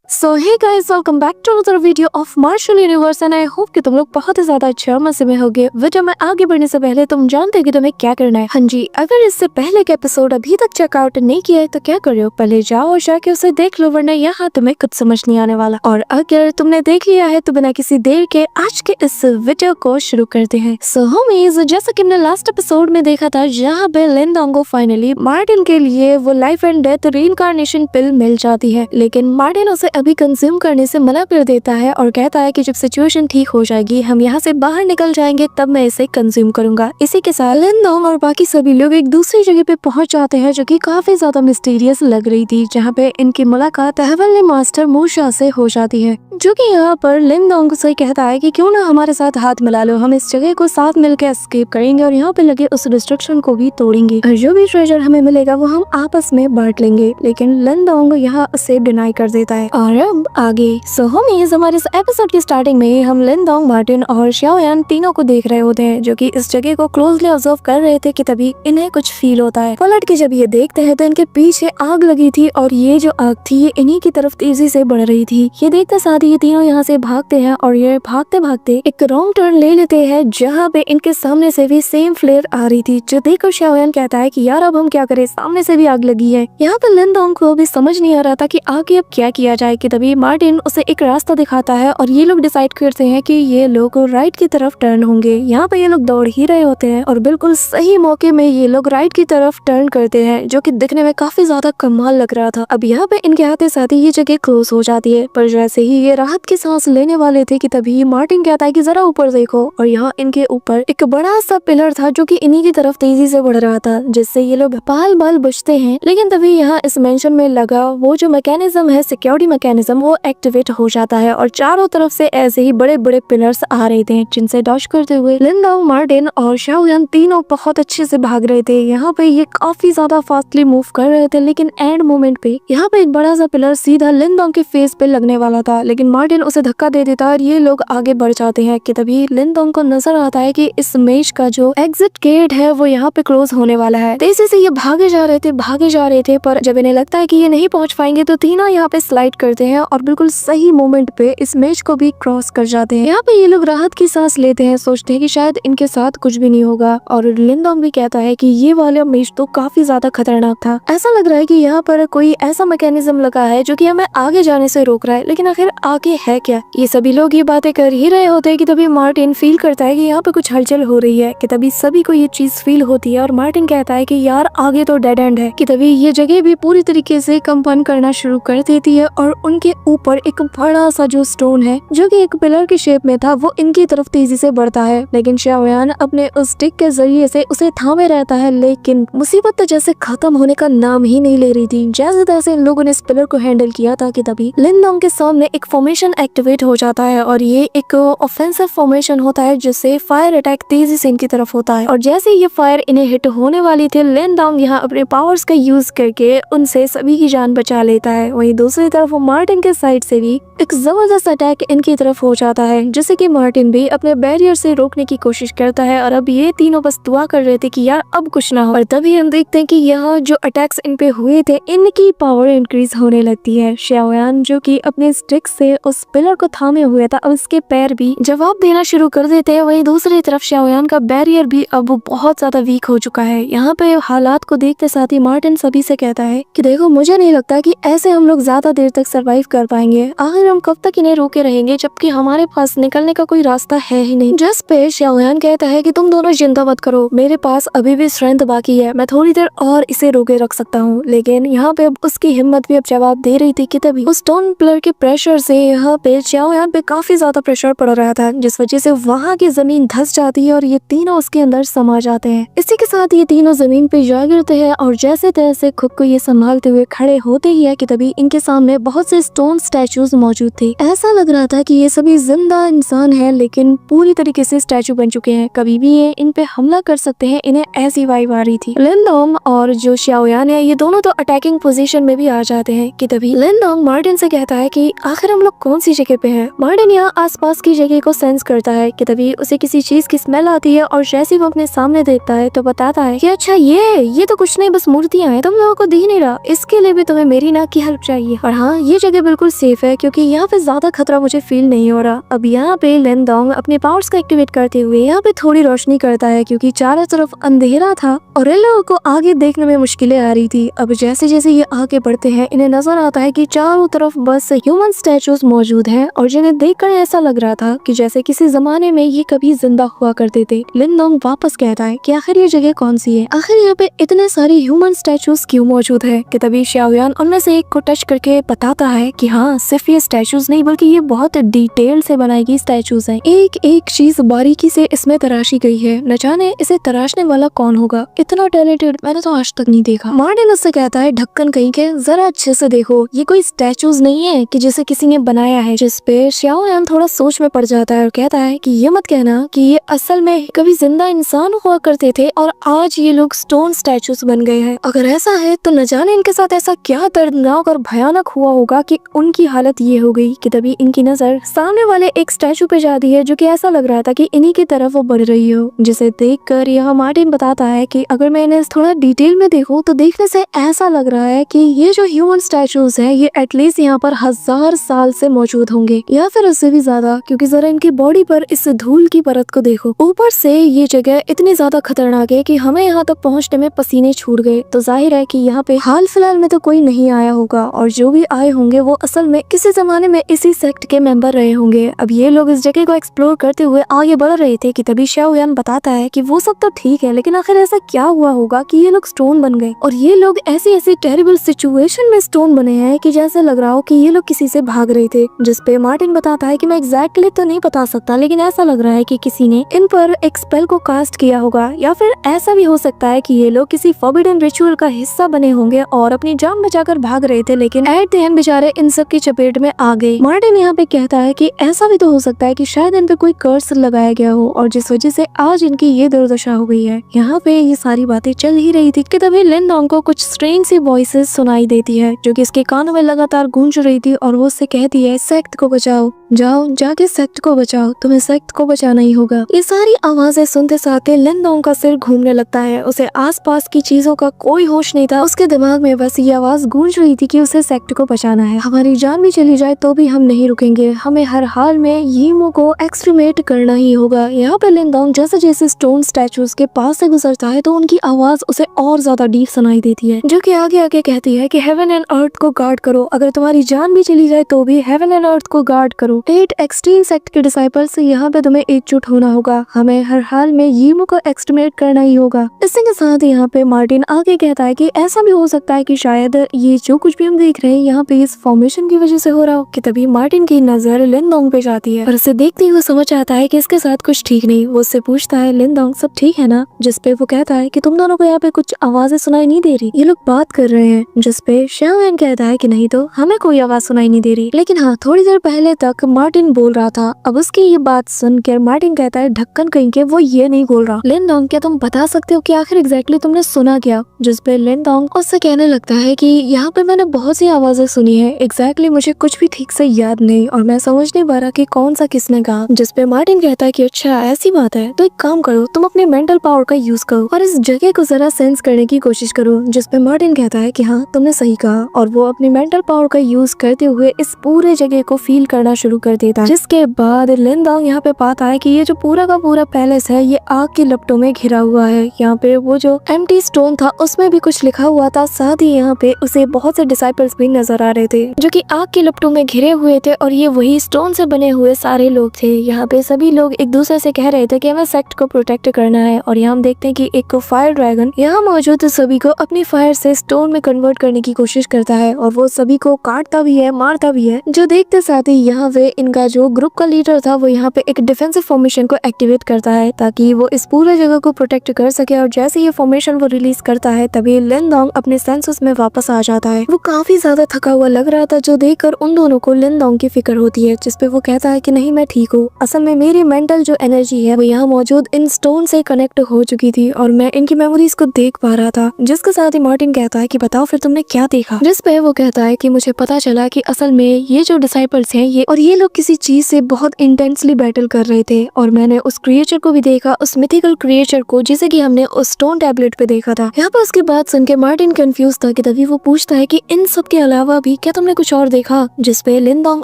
So hey guys, welcome back to another video of Marshal Universe and I hope कि तुम लोग बहुत ही ज्यादा अच्छे मजे में होगे। वीडियो में आगे बढ़ने से पहले तुम जानते हो कि तुम्हें क्या करना है। हाँ जी, अगर इससे पहले के एपिसोड अभी तक चेकआउट नहीं किया है तो क्या कर रहे हो, पहले जाओ और जाके उसे देख लो, वरना यहाँ तुम्हें कुछ समझ नहीं आने वाला। और अगर तुमने देख लिया है तो बिना किसी देर के आज के इस वीडियो को शुरू करते हैं। सो होमीज, जैसा कि हमने लास्ट एपिसोड में देखा था जहाँ पे लिनडोंग को फाइनली मार्टिन के लिए वो लाइफ एंड डेथ रीइंकार्नेशन पिल मिल जाती है, लेकिन मार्टिन उसे अभी कंज्यूम करने से मना कर देता है और कहता है कि जब सिचुएशन ठीक हो जाएगी, हम यहाँ से बाहर निकल जाएंगे, तब मैं इसे कंज्यूम करूंगा। इसी के साथ लिनडोंग और बाकी सभी लोग एक दूसरी जगह पे पहुंच जाते हैं जो कि काफी ज्यादा मिस्टीरियस लग रही थी, जहाँ पे इनकी मुलाकात हेवनली मास्टर मूशा से हो जाती है, जो कि यहाँ पर लिनडोंग से कहता है कि क्यों ना हमारे साथ हाथ मिला लो, हम इस जगह को साथ मिलकर एस्केप करेंगे और यहाँ पे लगे उस डिस्ट्रक्शन को भी तोड़ेंगे और जो भी ट्रेजर हमें मिलेगा वो हम आपस में बांट लेंगे। लेकिन लिनडोंग यहाँ उसे डिनाई कर देता है। और अब आगे सो होमीज, हमारे इस एपिसोड की स्टार्टिंग में हम लिनडोंग, मार्टिन और शाओयान तीनों को देख रहे होते हैं, जो कि इस जगह को क्लोजली ऑब्जर्व कर रहे थे कि तभी इन्हें कुछ फील होता है। पलट के जब ये देखते हैं तो इनके पीछे आग लगी थी और ये जो आग थी ये इन्हीं की तरफ तेजी से बढ़ रही थी। ये देखते साथ ही ये तीनों यहाँ से भागते हैं और ये भागते भागते एक रॉन्ग टर्न ले लेते हैं, जहाँ पे इनके सामने से भी सेम फ्लेयर आ रही थी, जो देखकर शाओयान कहता है कि यार अब हम क्या करें, सामने से भी आग लगी है। यहाँ पे लिनडोंग को भी समझ नहीं आ रहा था कि आगे अब क्या किया जाए कि तभी मार्टिन उसे एक रास्ता दिखाता है और ये लोग डिसाइड करते हैं कि ये लोग राइट की तरफ टर्न होंगे। यहाँ पे ये लोग दौड़ ही रहे होते हैं और बिल्कुल सही मौके में ये लोग राइट की तरफ टर्न करते हैं, जो कि दिखने में काफी ज्यादा कमाल लग रहा था। अब यहाँ पे इनके आते साथ ही ये जगह क्लोज हो जाती है, पर जैसे ही ये राहत की सांस लेने वाले थे कि तभी मार्टिन कहता है कि जरा ऊपर देखो, और यहाँ इनके ऊपर एक बड़ा सा पिलर था जो कि इन्हीं की तरफ तेजी से बढ़ रहा था, जिससे ये लोग बाल बाल बचते हैं। लेकिन तभी यहाँ इस मेंशन में लगा वो जो मैकेनिज्म है, सिक्योरिटी मैकेनिज्म, वो एक्टिवेट हो जाता है और चारों तरफ से ऐसे ही बड़े बड़े पिलर्स आ रहे थे, जिनसे डॉश करते हुए लिनडोंग, मार्टिन और शाओयान तीनों बहुत अच्छे से भाग रहे थे। यहाँ पे ये काफी ज्यादा फास्टली मूव कर रहे थे, लेकिन एंड मोमेंट पे यहाँ पे एक बड़ा सा पिलर सीधा लिनडोंग के फेस पे लगने वाला था, लेकिन मार्टिन उसे धक्का दे देता है और ये लोग आगे बढ़ जाते हैं कि तभी लिनडोंग को नजर आता है कि इस मेज का जो एग्जिट गेट है वो यहाँ पे क्लोज होने वाला है। तेजी से ये भागे जा रहे थे, पर जब इन्हें लगता है कि ये नहीं पहुंच पाएंगे तो तीनों यहाँ पे स्लाइड करते हैं और बिल्कुल सही मोमेंट पे इस मेज को भी क्रॉस कर जाते हैं। यहाँ पे ये लोग राहत की सांस लेते हैं, सोचते हैं कि शायद इनके साथ कुछ भी नहीं होगा। और लिनडोंग भी कहता है कि ये वाला मेज तो काफी ज्यादा खतरनाक था, ऐसा लग रहा है कि यहाँ पर कोई ऐसा मैकेनिज्म लगा है जो कि हमें आगे जाने से रोक रहा है, लेकिन आखिर आगे है क्या। ये सभी लोग ये बातें कर ही रहे होते हैं कि तभी मार्टिन फील करता है कि यहाँ पे कुछ हलचल हो रही है, कि तभी सभी को ये चीज फील होती है और मार्टिन कहता है कि यार आगे तो डेड एंड है, कि तभी ये जगह भी पूरी तरीके से कंपन करना शुरू कर देती है और उनके ऊपर एक बड़ा सा जो स्टोन है जो कि एक पिलर की शेप में था वो इनकी तरफ तेजी से बढ़ता है। लेकिन शाओयान अपने उस स्टिक के जरिए से उसे थामे रहता है, लेकिन मुसीबत तो जैसे खत्म होने का नाम ही नहीं ले रही थी। जैसे तैसे इन लोगों ने इस पिलर को हैंडल किया था कि तभी लिनडोंग के सामने एक फॉर्मेशन एक्टिवेट हो जाता है और ये एक ऑफेंसिव फॉर्मेशन होता है, जिससे फायर अटैक तेजी से इनकी तरफ होता है। और जैसे ये फायर इन्हें हिट होने वाली थी, लिनडोंग यहाँ अपने पावर्स का यूज करके उनसे सभी की जान बचा लेता है। वहीं दूसरी तरफ मार्टिन के साइड से भी एक जबरदस्त अटैक इनकी तरफ हो जाता है, जिसे कि मार्टिन भी अपने बैरियर से रोकने की कोशिश करता है। और अब ये तीनों बस दुआ कर रहे थे कि यार अब कुछ ना हो। और तभी हम देखते हैं कि यहाँ जो अटैक्स इन पे हुए थे, इनकी पावर इंक्रीज होने लगती है। शाओयान जो कि अपने स्टिक से उस पिलर को थामे हुए था, अब इसके पैर भी जवाब देना शुरू कर देते हैं। वहीं दूसरी तरफ शाओयान का बैरियर भी अब बहुत ज्यादा वीक हो चुका है। यहाँ पे हालात को देखते साथ ही मार्टिन सभी से कहता है कि देखो, मुझे नहीं लगता कि ऐसे हम लोग ज्यादा देर तक सरवाइव कर पाएंगे, आखिर हम कब तक इन्हें रोके रहेंगे जबकि हमारे पास निकलने का कोई रास्ता है ही नहीं। जिस पे शाओयान कहता है कि तुम दोनों चिंता मत करो, मेरे पास अभी भी स्ट्रेंथ बाकी है, मैं थोड़ी देर और इसे रोके रख सकता हूँ। लेकिन यहाँ पे अब उसकी हिम्मत भी अब जवाब दे रही थी कि तभी उस स्टोन पिलर के प्रेशर से यहाँ पे शाओयान पे काफी ज्यादा प्रेशर पड़ रहा था, जिस वजह से वहाँ की जमीन धंस जाती है और ये तीनों उसके अंदर समा जाते हैं। इसी के साथ ये तीनों जमीन पे जा गिरते हैं और जैसे तैसे खुद को ये संभालते हुए खड़े होते ही है कि तभी इनके सामने बहुत से स्टोन स्टैचूज मौजूद थे। ऐसा लग रहा था कि ये सभी जिंदा इंसान हैं, लेकिन पूरी तरीके से स्टैचू बन चुके हैं, कभी भी ये इन पे हमला कर सकते हैं, इन्हें ऐसी वाइब आ रही थी। लिनडोंग और जो शाओयान है ये दोनों तो अटैकिंग पोजीशन में भी आ जाते हैं कि तभी लिनडोंग मार्टिन से कहता है कि आखिर हम लोग कौन सी जगह पे हैं। मार्टिन यहाँ आसपास की जगह को सेंस करता है कि तभी उसे किसी चीज की स्मेल आती है और जैसे ही वो अपने सामने देखता है तो बताता है कि अच्छा ये तो कुछ नहीं, बस मूर्तियां हैं, तुम लोगों को दिख नहीं रहा, इसके लिए भी तुम्हें मेरी नाक की हेल्प चाहिए। और हाँ, ये ये जगह बिल्कुल सेफ है क्योंकि यहाँ पे ज्यादा खतरा मुझे फील नहीं हो रहा। अब यहाँ पे लिनडोंग अपने पावर्स को एक्टिवेट करते हुए यहाँ पे थोड़ी रोशनी करता है क्योंकि चारों तरफ अंधेरा था और इन लोगों को आगे देखने में मुश्किलें आ रही थी। अब जैसे जैसे ये आगे बढ़ते हैं इन्हें नजर आता है कि चारों तरफ बस ह्यूमन स्टैचूज मौजूद हैं और जिन्हें देखकर ऐसा लग रहा था कि जैसे किसी जमाने में ये कभी जिंदा हुआ करते थे। लिनडोंग वापस कहता है कि आखिर ये जगह कौन सी है, आखिर यहाँ पे इतने सारे ह्यूमन स्टैचूज क्यों मौजूद है। कि तभी शाओयान उनमें से एक को टच करके बताता है कि हाँ, सिर्फ ये स्टैचूज नहीं बल्कि ये बहुत डिटेल से बनाई गई स्टैचूज हैं। एक एक चीज बारीकी से इसमें तराशी गई है। न जाने इसे तराशने वाला कौन होगा, इतना टैलेंटेड मैंने तो आज तक नहीं देखा। मार्टिन उससे कहता है ढक्कन कहीं के, जरा अच्छे से देखो, ये कोई स्टैचूज नहीं है कि जिसे किसी ने बनाया है। जिस पे शाओयान थोड़ा सोच में पड़ जाता है और कहता है कि ये मत कहना कि ये असल में कभी जिंदा इंसान हुआ करते थे और आज ये लोग स्टोन स्टैचूज बन गए हैं। अगर ऐसा है तो न जाने इनके साथ ऐसा क्या दर्दनाक और भयानक हुआ होगा कि उनकी हालत ये हो गई। कि तभी इनकी नजर सामने वाले एक स्टैचू पे जाती है जो कि ऐसा लग रहा था कि इन्हीं की तरफ वो बढ़ रही हो, जिसे देखकर यह मार्टिन बताता है कि अगर मैं इन्हें थोड़ा डिटेल में देखूं तो देखने से ऐसा लग रहा है कि ये जो ह्यूमन स्टैचूज हैं ये एटलीस्ट यहाँ पर 1000 साल से मौजूद होंगे या फिर उससे भी ज्यादा, क्योंकि जरा इनकी बॉडी पर इस धूल की परत को देखो। ऊपर से ये जगह इतनी ज्यादा खतरनाक है कि हमें यहाँ तक पहुँचने में पसीने छूट गए। तो जाहिर है कि यहाँ पे हाल फिलहाल में तो कोई नहीं आया होगा और जो भी आए होंगे वो असल में किसी जमाने में इसी सेक्ट के मेंबर रहे होंगे। अब ये लोग इस जगह को एक्सप्लोर करते हुए आगे बढ़ रहे थे कि तभी शाओयान बताता है कि वो सब तो ठीक है लेकिन आखिर ऐसा क्या हुआ होगा कि ये लोग स्टोन बन गए और ये लोग ऐसी ऐसी टेरिबल सिचुएशन में स्टोन बने हैं कि जैसे लग रहा हो कि ये लोग किसी से भाग रहे थे। जिस पे मार्टिन बताता है कि मैं एग्जैक्टली तो नहीं बता सकता लेकिन ऐसा लग रहा है कि किसी ने इन पर एक स्पेल को कास्ट किया होगा या फिर ऐसा भी हो सकता है कि ये लोग किसी फॉरबिडन रिचुअल का हिस्सा बने होंगे और अपनी जान बचाकर भाग रहे थे लेकिन एट द एंड बेचारे इन सब की चपेट में आ गए। मार्टिन यहाँ पे कहता है कि ऐसा भी तो हो सकता है कि शायद इन पे कोई कर्स लगाया गया हो और जिस वजह से आज इनकी ये दुर्दशा हो गई है। यहाँ पे ये सारी बातें चल ही रही थी कि तभी लिनडोंग को कुछ स्ट्रेंज सी वॉइसेस सुनाई देती है जो कि इसके कानों में लगातार गूंज रही थी और वो उससे कहती है सेक्ट को बचाओ, जाओ जाके सेक्ट को बचाओ, तुम्हें सेक्ट को बचाना ही होगा। ये सारी आवाजें सुनते साथ लिनडोंग का सिर घूमने लगता है। उसे आसपास की चीजों का कोई होश नहीं था, उसके दिमाग में बस ये आवाज गूंज रही थी कि उसे सेक्ट को बचाना है। हमारी जान भी चली जाए तो भी हम नहीं रुकेंगे, हमें हर हाल में यीमो को एक्सट्रीमेट करना ही होगा। यहाँ पे लिनडोंग जैसे जैसे स्टोन स्टैचूज के पास से गुजरता है तो उनकी आवाज उसे और ज्यादा डीप सुनाई देती है जो कि आगे आगे कहती है कि हेवन एंड अर्थ को गार्ड करो, अगर तुम्हारी जान भी चली जाए तो भी हेवन एंड अर्थ को गार्ड करो। 8 एक्सट्रीम सेक्ट के डिसाइपल्स से यहाँ पे तुम्हें एकजुट होना होगा, हमें हर हाल में यीमो को एक्सट्रीमेट करना ही होगा। इसी के साथ यहाँ पे मार्टिन आगे कहता है कि ऐसा भी हो सकता है कि शायद ये जो कुछ भी हम देख रहे हैं यहाँ पे इस फॉर्मेशन की वजह से हो रहा हो। कि तभी मार्टिन की नजर लिनडोंग पे जाती है और उसे देखते हुए समझ आता है कि इसके साथ कुछ ठीक नहीं। वो उससे पूछता है लिनडोंग सब ठीक है ना, जिस पे वो कहता है कि तुम दोनों को यहाँ पे कुछ आवाजें सुनाई नहीं दे रही, ये लोग बात कर रहे हैं। जिस पे शाओयान कहता है कि नहीं तो हमें कोई आवाज सुनाई नहीं दे रही, लेकिन हाँ थोड़ी देर पहले तक मार्टिन बोल रहा था। अब उसकी ये बात सुनकर मार्टिन कहता है ढक्कन कहीं के, वो ये नहीं बोल रहा। लिनडोंग क्या तुम बता सकते हो कि आखिर एग्जैक्टली तुमने सुना क्या? जिस पे लिनडोंग उससे कहने लगता है कि यहाँ पे मैंने बहुत सी आवाजें सुनी है, एग्जैक्टली मुझे कुछ भी ठीक से याद नहीं और मैं समझ नहीं पा रहा कि कौन सा किसने कहा। जिस पे मार्टिन कहता है कि अच्छा ऐसी बात है तो एक काम करो, तुम अपने मेंटल पावर का यूज करो और इस जगह को जरा सेंस करने की कोशिश करो। जिस पे मार्टिन कहता है कि हाँ तुमने सही कहा और वो अपनी मेंटल पावर का यूज करते हुए इस पूरे जगह को फील करना शुरू कर देता है। जिसके बाद लिनडोंग यहाँ पे पाता है कि ये जो पूरा का पूरा पैलेस है ये आग की लपटों में घिरा हुआ है। यहाँ पे वो जो एम्प्टी स्टोन था उसमें भी कुछ लिखा हुआ था, साथ ही यहाँ पे उसे बहुत से डिसाइपल्स भी नजर आ रहे थे जो कि आग की लपटों में घिरे हुए थे और ये वही स्टोन से बने हुए सारे लोग थे। यहाँ पे सभी लोग एक दूसरे से कह रहे थे कि हमें सेक्ट को प्रोटेक्ट करना है और यहाँ हम देखते हैं कि एक फायर ड्रैगन यहाँ मौजूद सभी को अपनी फायर से स्टोन में कन्वर्ट करने की कोशिश करता है और वो सभी को काटता भी है, मारता भी है। जो देखते साथ ही यहाँ पे इनका जो ग्रुप का लीडर था वो यहाँ पे एक डिफेंसिव फॉर्मेशन को एक्टिवेट करता है ताकि वो इस पूरे जगह को प्रोटेक्ट कर सके। और जैसे ये फॉर्मेशन वो रिलीज करता है तभी लिनडोंग अपने सेंसेस में वापस आ जाता है। वो काफी ज्यादा थका हुआ लग रहा था जो देखकर उन दोनों को लिनडोंग की फिक्र होती है। जिसपे वो कहता है कि नहीं मैं ठीक हूँ, असल में मेरी मेंटल जो एनर्जी है वो यहाँ मौजूद इन स्टोन से कनेक्ट हो चुकी थी और मैं इनकी मेमोरीज को देख पा रहा था। जिसके साथ ही मार्टिन कहता है कि बताओ फिर तुमने क्या देखा? जिस पे वो कहता है कि मुझे पता चला कि असल में ये जो डिसाइपल्स हैं ये लोग किसी चीज से बहुत इंटेंसली बैटल कर रहे थे और मैंने उस क्रिएचर को भी देखा, उस मिथिकल क्रिएचर को जिसे कि हमने उस स्टोन टैबलेट पे देखा था। यहाँ पर उसकी बात सुन के मार्टिन कंफ्यूज था कि तभी वो पूछता है कि इन सब के अलावा भी क्या तुमने कुछ और देखा? जिसपे लिनडोंग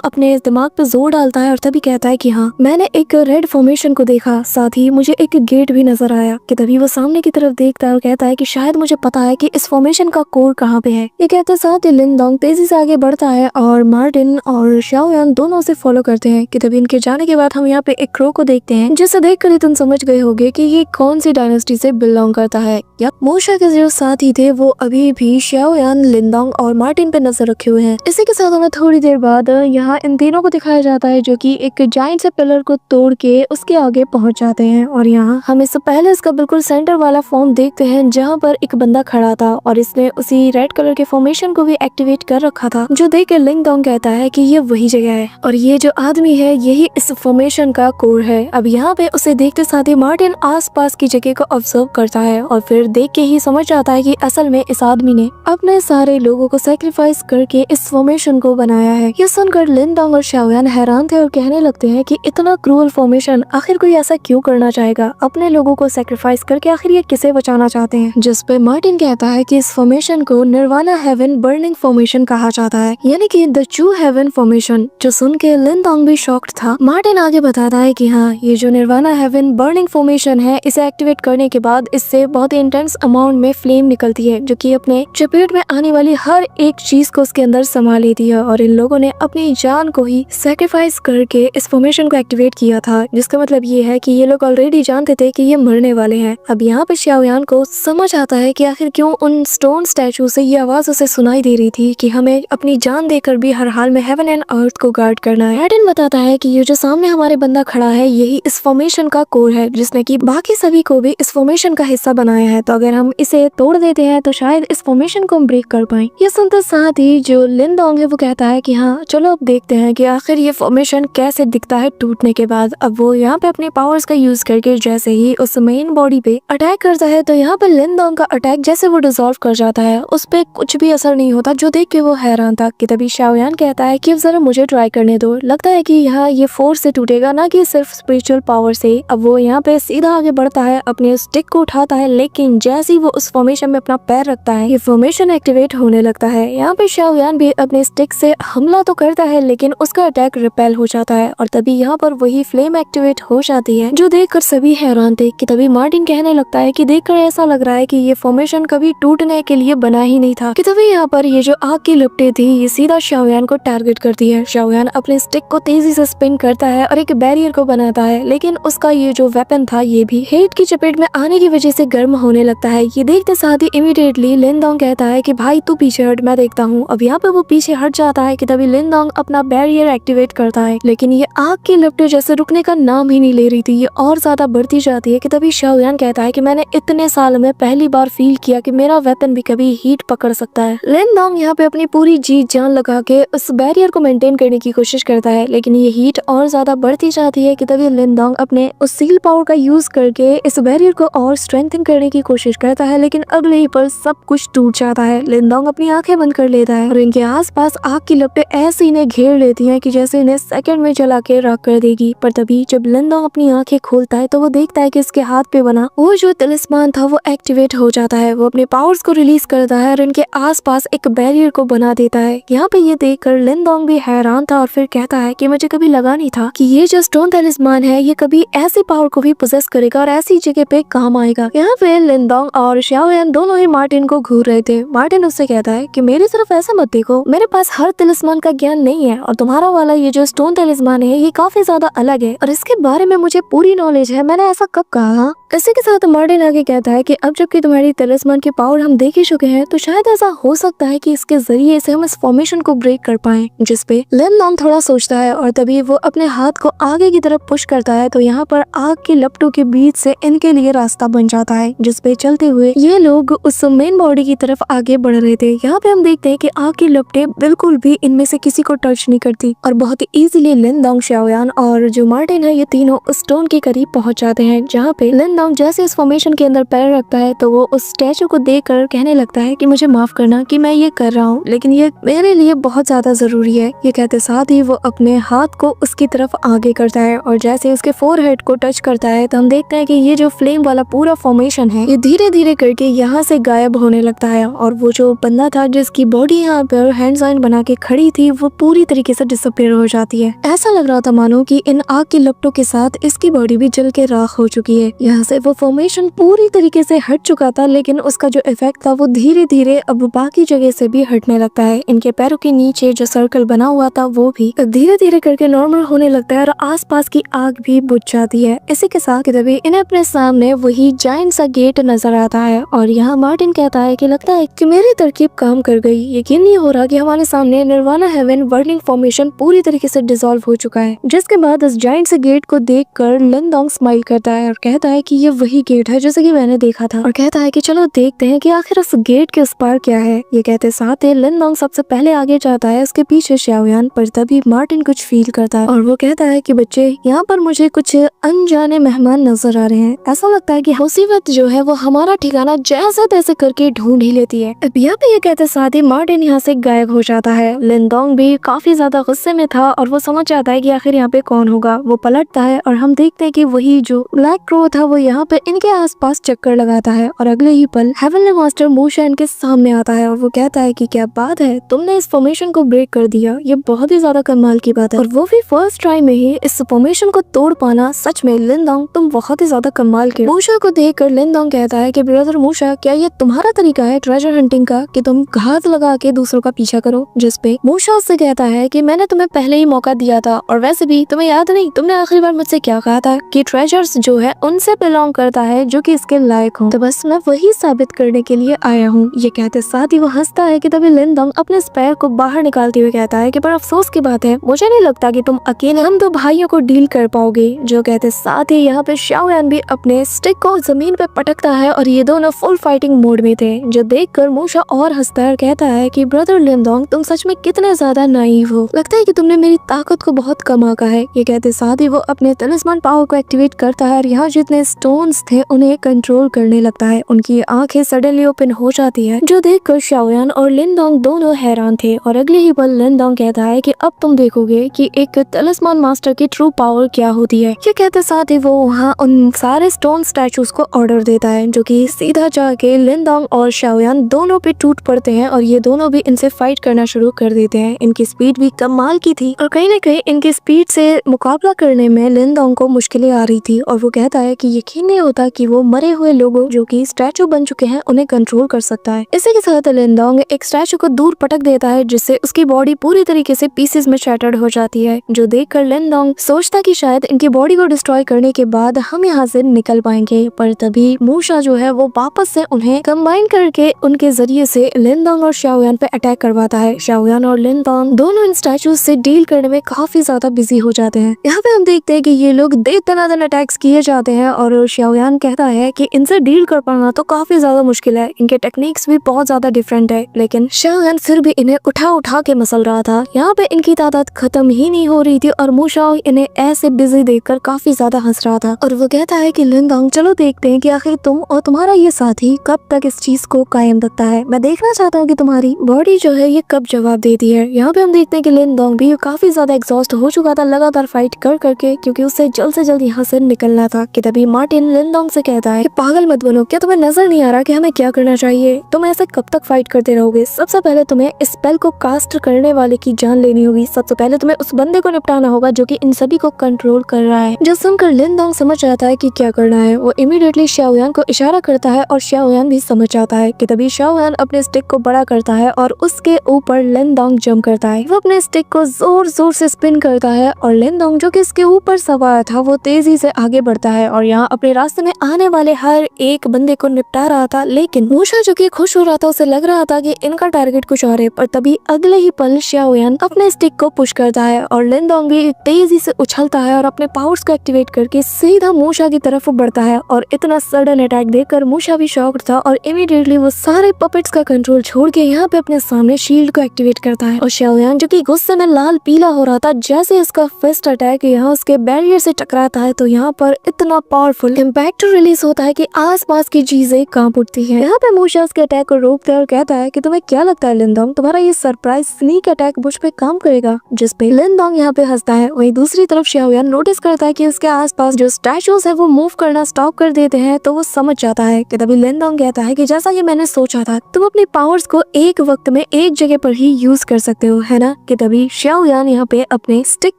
अपने दिमाग पे जोर डालता है और तभी कहता है कि हाँ, मैंने एक रेड फॉर्मेशन को देखा, साथ ही मुझे एक गेट भी नजर आया। कि तभी वो सामने की तरफ देखता है और कहता है कि शायद मुझे पता है कि इस फॉर्मेशन का कोर कहाँ पे है। ये कहते साथ ही लिनडोंग तेजी से आगे बढ़ता है और मार्टिन और शाओयान दोनों उसे फॉलो करते हैं। कि तभी इनके जाने के बाद हम यहाँ पे एक क्रो को देखते हैं, जिसे देखकर ही तुम समझ गए होगे कि ये कौन सी डायनेस्टी से बिलोंग करता है। मूशा के जो साथी थे वो अभी भी शाओयान, लिनडोंग और मार्टिन पे नजर रखे हुए हैं। इसी के साथ हमें थोड़ी देर बाद यहाँ इन तीनों को दिखाया जाता है जो कि एक जाइंट से पिलर को तोड़ के उसके आगे पहुंच जाते हैं। और यहाँ हम इससे पहले इसका बिल्कुल सेंटर वाला फॉर्म देखते हैं जहाँ पर एक बंदा खड़ा था और इसने उसी रेड कलर के फॉर्मेशन को भी एक्टिवेट कर रखा था, जो देख के लिनडोंग कहता है कि ये वही जगह है और ये जो आदमी है यही इस फॉर्मेशन का कोर है। अब यहाँ पे उसे देखते साथ ही मार्टिन आसपास की जगह को ऑब्जर्व करता है और फिर देख के ही समझ जाता है कि असल में इस आदमी ने अपने सारे लोगों को सैक्रिफाइस करके इस फॉर्मेशन को बनाया है। ये सुनकर लिनडोंग और शाओयान हैरान थे और कहने लगते हैं कि इतना क्रूअल फॉर्मेशन आखिर कोई ऐसा क्यों करना चाहेगा, अपने लोगों को सैक्रिफाइस करके आखिर ये किसे बचाना चाहते हैं। जिसपे मार्टिन कहता है कि इस फॉर्मेशन को निर्वाणा हेवन बर्निंग फॉर्मेशन कहा जाता है, यानी कि द ट्रू हेवन फॉर्मेशन। जो सुन के लिनडोंग भी शॉक्ड था। मार्टिन आगे बताता है कि हाँ, ये जो निर्वाणा हेवन बर्निंग फॉर्मेशन है, इसे एक्टिवेट करने के बाद इससे बहुत ही इंटेंस अमाउंट में फ्लेम निकलती है जो कि अपने चपेट में आने वाली हर एक चीज को उसके अंदर समा लेती है। और इन लोगों ने अपनी जान को ही सैक्रिफाइस करके इस फॉर्मेशन को एक्टिवेट किया था, जिसका मतलब ये है कि ये लोग ऑलरेडी जानते थे कि ये मरने वाले हैं। अब यहाँ पे शाओयान को समझ आता है कि आखिर क्यों उन स्टोन स्टैचू से ये आवाज उसे सुनाई दे रही थी कि हमें अपनी जान देकर भी हर हाल में हेवन एंड अर्थ को गार्ड करना है। मार्टिन बताता है कि ये जो सामने हमारे बंदा खड़ा है यही इस फॉर्मेशन का कोर है, जिसने कि बाकी सभी को भी इस फॉर्मेशन का हिस्सा बनाया है। तो अगर हम इसे तोड़ देते हैं तो शायद इस फॉर्मेशन को हम ब्रेक कर पाए। ये सुनते साथ ही जो लिनडोंग है वो कहता है कि हाँ, चलो अब देखते हैं कि आखिर ये फॉर्मेशन कैसे दिखता है टूटने के बाद। अब वो यहाँ पे अपने पावर्स का यूज करके जैसे ही उस मेन बॉडी पे अटैक करता है तो यहाँ पे लिनडोंग का अटैक जैसे वो डिसॉल्व कर जाता है, उस पे कुछ भी असर नहीं होता, जो देख के वो हैरान था। कि तभी शाओयान कहता है कि अब जरा मुझे ट्राई करने दो, लगता है कि यहाँ ये फोर्स से टूटेगा, ना कि सिर्फ स्पिरिचुअल पावर से। अब वो यहाँ पे सीधा आगे बढ़ता है, अपने स्टिक को उठाता है, लेकिन जैसे ही वो उस फॉर्मेशन में अपना पैर रखता है ये फॉर्मेशन एक्टिवेट होने लगता है। यहाँ पे शाओयान भी अपने स्टिक से हमला तो करता है लेकिन उसका अटैक रिपेल हो जाता है और तभी यहाँ पर वही फ्लेम एक्टिवेट हो जाती है, जो देखकर सभी हैरान थे। कि तभी मार्टिन कहने लगता है कि देखकर ऐसा लग रहा है कि ये फॉर्मेशन कभी टूटने के लिए बना ही नहीं था। कि तभी यहाँ पर ये जो आग की लपटें थी ये सीधा शाओयान को टारगेट करती है। शाओयान अपने स्टिक को तेजी से स्पिन करता है और एक बैरियर को बनाता है, लेकिन उसका ये जो वेपन था ये भी हीट की चपेट में आने की वजह से गर्म होने लगता है। ये देखते साथ ही इमीडिएटली लिनडोंग कहता है कि भाई तू पीछे हट, मैं देखता हूँ। अब यहाँ पे वो पीछे हट जाता है। कि तभी लिनडोंग अपना बैरियर एक्टिवेट करता है, लेकिन ये आग की लपटें जैसे रुकने का नाम ही नहीं ले रही थी, ये और ज्यादा बढ़ती जाती है। कि तभी शाओयान कहता है कि मैंने इतने साल में पहली बार फील किया कि मेरा वेपन भी कभी हीट पकड़ सकता है। लिनडोंग यहाँ पे अपनी पूरी जी जान लगा के उस बैरियर को मेंटेन करने की कोशिश करता है, लेकिन ये हीट और ज्यादा बढ़ती जाती है। कि तभी लिनडोंग अपने उस सील पावर का यूज करके इस बैरियर को और स्ट्रेंथन करने की कोशिश करता है, लेकिन अगले ही पल सब कुछ टूट जाता है। लिनडोंग अपनी आंखें बंद कर लेता है और इनके आसपास आग की लपटें ऐसे इन्हें घेर लेती हैं कि जैसे इन्हें सेकंड में जला के राख कर देगी। पर तभी जब लिनडोंग अपनी आंखें खोलता है तो वो देखता है कि इसके हाथ पे बना वो जो तिलिस्मान था वो एक्टिवेट हो जाता है। वो अपने पावर्स को रिलीज करता है और इनके आसपास एक बैरियर को बना देता है। यहाँ पे ये देखकर लिनडोंग भी हैरान था और फिर कहता है कि मुझे कभी लगा नहीं था कि ये जो स्टोन तिलिस्मान है ये कभी ऐसी पावर को भी पोजेस करेगा और ऐसी जगह पे काम आएगा। यहाँ पे लिनडोंग और शाओयान दोनों ही मार्टिन को घूर रहे थे। मार्टिन उससे कहता है कि मेरी तरफ ऐसा मत देखो, मेरे पास हर तिलिस्मान का ज्ञान नहीं है और तुम्हारा वाला ये जो स्टोन तिलिस्मान है ये काफी ज्यादा अलग है और इसके बारे में मुझे पूरी नॉलेज है, मैंने ऐसा कब कहा। इसी के साथ मार्टिन आगे कहता है कि अब जबकि तुम्हारी तिलिस्मान की पावर हम देख ही चुके हैं तो शायद ऐसा हो सकता है कि इसके जरिए से हम इस फॉर्मेशन को ब्रेक कर पाएं। जिसपे लिनडोंग थोड़ा सोचता है और तभी वो अपने हाथ को आगे की तरफ पुश करता है तो यहाँ पर आग की लपटों के बीच से इनके लिए रास्ता बन जाता है, जिसपे चलते हुए ये लोग उस मेन बॉडी की तरफ आगे बढ़ रहे थे। यहाँ पे हम देखते हैं कि आग की लपटें बिल्कुल भी इनमें से किसी को टच नहीं करती और बहुत ही इजीली लिनडोंग, शाओयान और जो मार्टिन है ये तीनों स्टोन के करीब पहुंच जाते हैं, जहाँ पे लिनडोंग लिनडोंग जैसे इस फॉर्मेशन के अंदर पैर रखता है तो वो उस स्टैचू को देखकर कहने लगता है कि मुझे माफ करना कि मैं ये कर रहा हूँ, लेकिन ये मेरे लिए बहुत ज्यादा जरूरी है। ये कहते साथ ही वो अपने हाथ को उसकी तरफ आगे करता है और जैसे उसके फोरहेड को टच करता है तो हम देखते हैं कि ये जो फ्लेम वाला पूरा फॉर्मेशन है ये धीरे धीरे करके यहाँ से गायब होने लगता है और वो जो बंदा था जिसकी बॉडी यहाँ पर हैंड साइन बना के खड़ी थी वो पूरी तरीके से डिसअपीयर हो जाती है। ऐसा लग रहा था मानो कि इन आग की लपटों के साथ इसकी बॉडी भी जल के राख हो चुकी है। यहाँ से वो फॉर्मेशन पूरी तरीके से हट चुका था, लेकिन उसका जो इफेक्ट था वो धीरे धीरे अब बाकी जगह से भी हटने लगता है। इनके पैरों के नीचे जो सर्कल बना हुआ था वो भी धीरे धीरे करके नॉर्मल होने लगता है और आसपास की आग भी बुझ जाती है। इसी के साथ तभी इन्हें अपने सामने वही जायंट सा गेट नजर आता है और यहाँ मार्टिन कहता है कि लगता है कि मेरी तरकीब काम कर गई। यकीन नहीं हो रहा कि हमारे सामने निर्वाणा हेवन बर्निंग फॉर्मेशन पूरी तरीके से डिसॉल्व हो चुका है। जिसके बाद इस जायंट से गेट को देखकर लिनडोंग स्माइल करता है और कहता है कि ये वही गेट है जैसे कि मैंने देखा था और कहता है कि चलो देखते हैं कि आखिर उस गेट के उस पार क्या है। ये कहते साथ ही लिनडोंग सबसे पहले आगे जाता है, उसके पीछे शाओयान, पर तभी मार्टिन कुछ फील करता है और वो कहता है कि बच्चे यहाँ पर मुझे कुछ अनजाने मेहमान नजर आ रहे हैं। ऐसा लगता है कि मुसीबत जो है वो हमारा ठिकाना जैसे तैसे करके ढूंढ ही लेती है। अब यहाँ पे ये कहते साथ ही मार्टिन यहाँ से गायब हो जाता है। लिनडोंग भी काफी ज्यादा गुस्से में था और वो समझ जाता है कि आखिर यहाँ पे कौन होगा। वो पलटता है और हम देखते हैं कि वही जो ब्लैक क्रो था वो यहाँ पे इनके आसपास चक्कर लगाता है और अगले ही पल हेवनली मास्टर मूशा इनके सामने आता है और वो कहता है कि क्या बात है, तुमने इस फॉर्मेशन को ब्रेक कर दिया, ये बहुत ही ज्यादा कमाल की बात है और वो भी फर्स्ट ट्राई में ही इस फॉर्मेशन को तोड़ पाना। सच में लिनडोंग तुम बहुत ही ज्यादा कमाल के। मूशा को देखकर लिनडोंग कहता है कि ब्रदर मूशा, क्या ये तुम्हारा तरीका है ट्रेजर हंटिंग का कि तुम घात लगा के दूसरों का पीछा करो? जिसपे मूशा उससे कहता है कि मैंने तुम्हें पहले ही मौका दिया था और वैसे भी तुम्हें याद नहीं तुमने आखिरी बार मुझसे क्या कहा था कि ट्रेजर्स जो है उनसे बिलोंग करता है जो कि इसके लायक हो, तो बस मैं वही साबित करने के लिए आया हूँ। ये कहते साथ ही वो हंसता है कि तभी लिनडोंग अपने स्पेयर को बाहर निकालते हुए कहता है कि पर अफसोस की बात है, मुझे नहीं लगता कि तुम अकेले हम दो भाइयों को डील कर पाओगे। जो कहते साथ ही यहाँ पे शाओयान भी अपने स्टिक को जमीन पे पटकता है और ये दोनों फुल फाइटिंग मोड में थे। जो देखकर मूशा और हंसता है, कहता है कि ब्रदर लिनडोंग तुम सच में कितने ज्यादा नाइव हो, लगता है कि तुमने मेरी ताकत को बहुत कम आंका है। ये कहते साथ ही वो अपने तलिस्मान पावर को एक्टिवेट करता है और यहाँ जितने स्टोन्स थे उन्हें कंट्रोल करने लगता है। उनकी आंखें सडनली ओपन हो जाती है जो देखकर शाओयान और लिनडोंग दोनों हैरान थे और अगले ही पल लिनडोंग कहता है कि अब तुम देखोगे कि एक तलिस्मान मास्टर की ट्रू पावर क्या होती है। ये कहते साथ ही वो वहाँ उन सारे स्टोन स्टैचूज को ऑर्डर देता है जो कि सीधा जाके लिनडोंग और शाओयान दोनों पे टूट पड़ते हैं और ये दोनों भी इनसे फाइट करना शुरू कर देते हैं। इनकी स्पीड भी कमाल की थी और कहीं न कहीं इनकी स्पीड से मुकाबला करने में लिनडोंग को मुश्किलें आ रही थी और वो कहता है कि यकीन नहीं होता कि वो मरे हुए लोगों जो कि स्टैचू बन चुके हैं उन्हें कंट्रोल कर सकता है। इसी के साथ लिनडोंग एक स्टैचू को दूर पटक देता है जिससे उसकी बॉडी पूरी तरीके से पीसेस में शैटर्ड हो जाती है। जो देखकर लिनडोंग सोचता कि शायद इनकी बॉडी को डिस्ट्रॉय करने के बाद हम यहाँ से निकल पाएंगे, पर तभी मूशा जो है वो वापस से उन्हें कंबाइन करके उनके जरिए से लिनडोंग और शाओयान पे अटैक करवाता है। शाओयान और लिनडोंग दोनों इन स्टैचूज से डील करने में काफी ज्यादा बिजी हो जाते हैं। यहाँ पे हम देखते हैं कि ये लोग दे दनादन अटैक्स किए जाते हैं और शाओयान कहता है कि इनसे डील कर पाना तो काफी ज्यादा मुश्किल है, इनके टेक्निक्स भी बहुत ज्यादा डिफरेंट है, लेकिन शाओयान फिर भी इन्हें उठा उठा के मसल रहा था। यहाँ पे इनकी तादाद खत्म ही नहीं हो रही थी और मूशा इन्हें ऐसे बिजी देखकर काफी ज्यादा हंस रहा था और वो कहता है कि लिनडोंग चलो देखते हैं कि आखिर तुम और तुम्हारा ये साथी कब तक इस चीज को कायम रखता है। मैं देखना चाहता हूँ कि तुम्हारी बॉडी जो है ये कब जवाब देती है। यहाँ पे हम देखते हैं कि लिनडोंग भी काफी ज्यादा एग्जॉस्ट हो चुका था लगातार फाइट कर करके, क्योंकि उससे जल्द से जल्द यहाँ से निकलना था। कि तभी मार्टिन लिनडोंग से कहता है कि पागल मत बनो, क्या तुम्हें नजर नहीं आ रहा कि हमें क्या करना चाहिए? तुम ऐसे कब तक फाइट करते रहोगे? सबसे पहले तुम्हें इस स्पेल को कास्ट करने वाले की जान लेनी होगी। सबसे पहले तुम्हें उस बंदे को निपटाना होगा जो कि इन सभी को कंट्रोल कर रहा है। जो सुनकर लिनडोंग समझ जाता है कि क्या करना है। वो इमीडिएटली शाओयान को इशारा करता है और शाओयान भी समझ जाता है। कि तभी शाओयान अपने स्टिक को बड़ा करता है और उसके ऊपर लिनडोंग जंप करता है। वो अपने स्टिक को जोर जोर से स्पिन करता है और लिनडोंग जो कि इसके ऊपर सवार था वो तेजी से आगे बढ़ता है और यहाँ अपने रास्ते में आने वाले हर एक बंदे को निपटा रहा था। लेकिन मूशा जो कि खुश हो रहा था, उसे लग रहा था कि इनका टारगेट कुछ और है, पर तभी अगले ही पल शाओयान अपने स्टिक को पुश करता है और लिनडोंग भी तेजी से उछलता है और अपने पावर्स को एक्टिवेट करके सीधा मूशा की तरफ बढ़ता है। और इतना सडन अटैक देखकर मूशा भी शॉक्ड था और इमीडिएटली वो सारे पपेट्स का कंट्रोल छोड़ के यहाँ पे अपने सामने शील्ड को एक्टिवेट करता है। और शाओयान जो कि गुस्से में लाल पीला हो रहा था, जैसे इसका फर्स्ट अटैक यहाँ उसके बैरियर से टकराता है तो यहाँ पर इतना पावरफुल पावरफुल इम्पैक्ट रिलीज होता है कि आसपास की चीजें कांप उठती हैं। यहाँ पे मूशा उसके अटैक को रोकता है और कहता है कि तुम्हें क्या लगता है लिनडोंग, तुम्हारा ये सरप्राइज स्नीक अटैक मुझ पे काम करेगा? जिस पे लिनडोंग यहाँ पे हंसता है। वहीं दूसरी तरफ शाओयान नोटिस करता है कि उसके आसपास जो स्टैचूज है वो मूव करना स्टॉप कर देते हैं, तो वो समझ जाता है कि तभी लिनडोंग कहता है कि जैसा ये मैंने सोचा था, तुम अपनी पावर्स को एक वक्त में एक जगह पर ही यूज कर सकते हो, है ना? कि तभी शाओयान यहाँ पे अपने स्टिक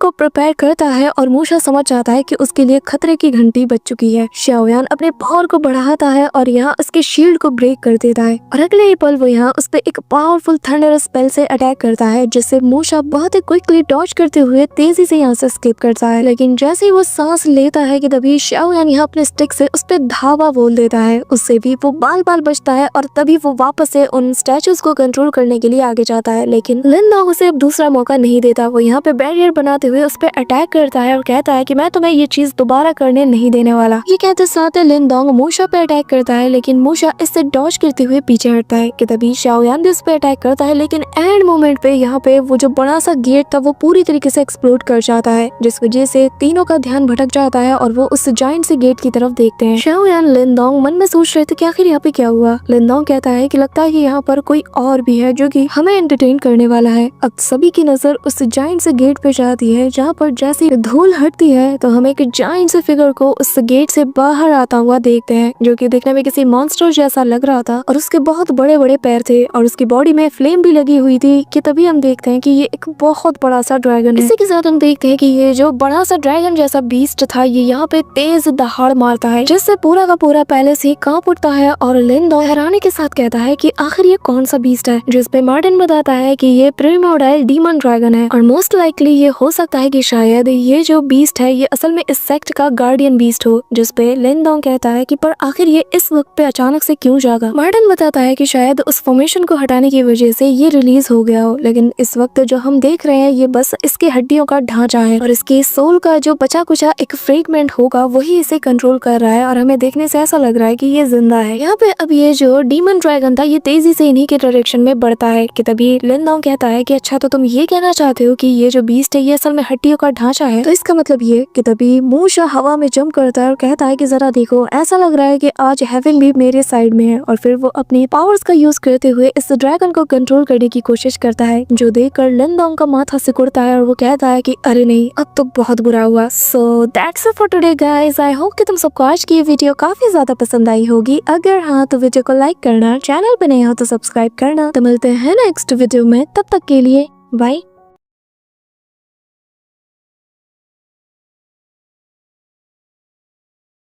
को प्रिपेयर करता है और मूशा समझ जाता है कि उसके लिए खतरे की घंटी बज चुकी है। शाओयान अपने पावर को बढ़ाता है और यहाँ उसके शील्ड को ब्रेक कर देता है और अगले ही पल वो यहाँ उस पे एक पावरफुल थंडर स्पेल से अटैक करता है, जिससे मूशा बहुत ही क्विकली डॉज करते हुए तेजी से यहाँ से स्केप करता है। लेकिन जैसे ही वो सांस लेता है कि तभी शाओयान यहाँ अपने स्टिक से उस पे धावा बोल देता है। उससे भी वो बाल बचता है और तभी वो वापस से उन स्टैचूज को कंट्रोल करने के लिए आगे जाता है। लेकिन लिनडोंग उसे अब दूसरा मौका नहीं देता। वो यहाँ पे बैरियर बनाते हुए उस पे अटैक करता है और कहता है कि मैं तुम्हें ये चीज दोबारा करने नहीं देने वाला। ये कहते साथ लिनडोंग मूशा पे अटैक करता है, लेकिन मूशा इससे डॉज करते हुए पीछे हटता है कि तभी शाओयान भी उस पे अटैक करता है। लेकिन एंड मोमेंट पे यहाँ पे वो जो बड़ा सा गेट था वो पूरी तरीके से एक्सप्लोड कर जाता है, जिस वजह से तीनों का ध्यान भटक जाता है और वो उस जायंट से गेट की तरफ देखते हैं। शाओयान लिनडोंग मन में सोच रहे थे कि आखिर यहाँ पे क्या हुआ। लिनडोंग कहता है कि लगता है कि यहाँ पर कोई और भी है जो कि हमें एंटरटेन करने वाला है। अब सभी की नजर उस जायंट से गेट पे जाती है, जहाँ पर जैसे धूल हटती है तो हम एक जायंट से फिगर को उस गेट से बाहर आता हुआ देखते हैं, जो कि देखने में किसी मॉन्स्टर जैसा लग रहा था और उसके बहुत बड़े बड़े पैर थे और उसकी बॉडी में फ्लेम भी लगी हुई थी। कि तभी हम देखते हैं कि ये एक बहुत बड़ा सा ड्रैगन है। इसी के साथ हम देखते हैं कि ये जो बड़ा सा ड्रैगन जैसा बीस्ट था ये यहाँ पे तेज दहाड़ मारता है, जिससे पूरा का पूरा पैलेस ही कांप उठता है। और लिनडोंग हैरानी के साथ कहता है कि आखिर ये कौन सा बीस्ट है, जिस पे मार्टिन बताता है कि ये प्रिमोर्डियल डीमन ड्रैगन है और मोस्ट लाइकली ये हो सकता है कि शायद ये जो बीस्ट है ये असल में इस सेक्ट का गार्डियन बीस्ट हो। जिस पे लिनडोंग कहता है कि पर आखिर ये इस वक्त पे अचानक से क्यों जागा। मार्टिन बताता है कि शायद उस फॉर्मेशन को हटाने की वजह से ये रिलीज हो गया हो, लेकिन इस वक्त जो हम देख रहे हैं ये बस इसके हड्डियों का ढांचा है और इसके सोल का जो बचा कुचा एक फ्रेगमेंट होगा वही इसे कंट्रोल कर रहा है और हमें देखने से ऐसा लग रहा है कि ये जिंदा है। यहाँ पे अब ये जो डीमन ड्रैगन था ये तेजी से इन्हीं के डायरेक्शन में बढ़ता है। कि तभी लिनडोंग कहता है कि अच्छा तो तुम ये कहना चाहते हो कि ये जो बीस्ट है ये असल में हड्डियों का ढांचा है, तो इसका मतलब ये। कि तभी मूशा हवा में जंप करता है और कहता है कि जरा देखो, ऐसा लग रहा है कि आज हेवन भी मेरे साइड में है। और फिर वो अपनी पावर्स का यूज करते हुए इस ड्रैगन को कंट्रोल करने की कोशिश करता है, जो देखकर लिनडोंग का माथा सिकुड़ता है और वो कहता है कि अरे नहीं, अब तो बहुत बुरा हुआ। So that's it for today guys. I hope कि तुम सबको आज की ये वीडियो काफी ज्यादा पसंद आई होगी। अगर हाँ तो वीडियो को लाइक करना, चैनल पे नए हो तो सब्सक्राइब करना। तो मिलते हैं नेक्स्ट वीडियो में, तब तक के लिए बाय।